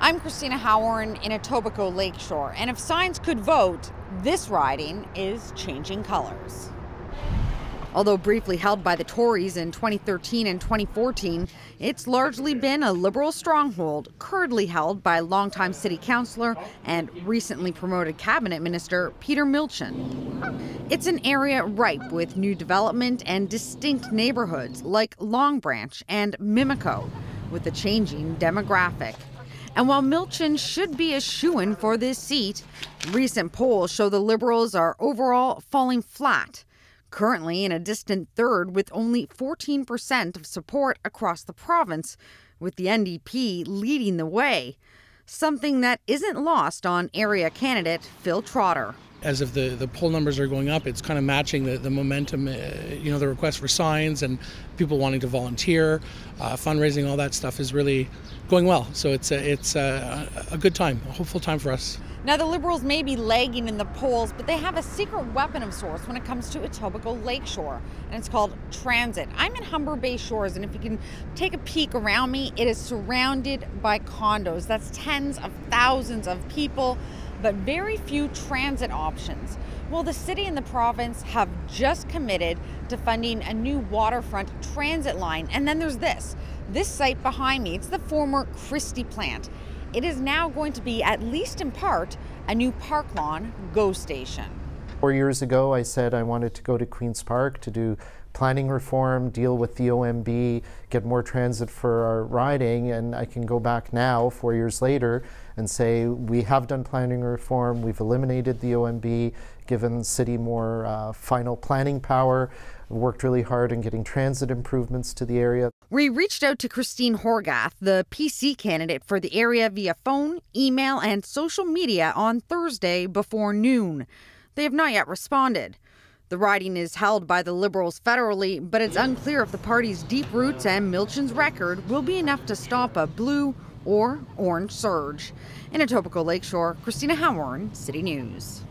I'm Cristina Howorun in Etobicoke-Lakeshore, and if signs could vote, this riding is changing colors. Although briefly held by the Tories in 2013 and 2014, it's largely been a Liberal stronghold, currently held by longtime city councillor and recently promoted cabinet minister Peter Milczyn. It's an area ripe with new development and distinct neighborhoods like Long Branch and Mimico, with a changing demographic. And while Milczyn should be a shoo-in for this seat, recent polls show the Liberals are overall falling flat, currently in a distant third with only 14% of support across the province, with the NDP leading the way, something that isn't lost on area candidate Phil Trotter. As if the poll numbers are going up, it's kind of matching the momentum, the request for signs and people wanting to volunteer, fundraising, all that stuff is really going well. So it's a good time, a hopeful time for us. Now, the Liberals may be lagging in the polls, but they have a secret weapon of sorts when it comes to Etobicoke-Lakeshore, and it's called transit. I'm in Humber Bay Shores, and if you can take a peek around me, it is surrounded by condos. That's tens of thousands of people, but very few transit options. Well, the city and the province have just committed to funding a new waterfront transit line. And then there's this site behind me. It's the former Christie plant. It is now going to be, at least in part, a new Park Lawn GO station. 4 years ago, I said I wanted to go to Queen's Park to do planning reform, deal with the OMB, get more transit for our riding, and I can go back now, 4 years later, and say we have done planning reform, we've eliminated the OMB, given the city more final planning power, worked really hard in getting transit improvements to the area. We reached out to Cristina Howorun, the PC candidate for the area, via phone, email, and social media on Thursday before noon. They have not yet responded. The riding is held by the Liberals federally, but it's unclear if the party's deep roots and Milczyn's record will be enough to stop a blue or orange surge. In Etobicoke-Lakeshore, Cristina Howorun, City News.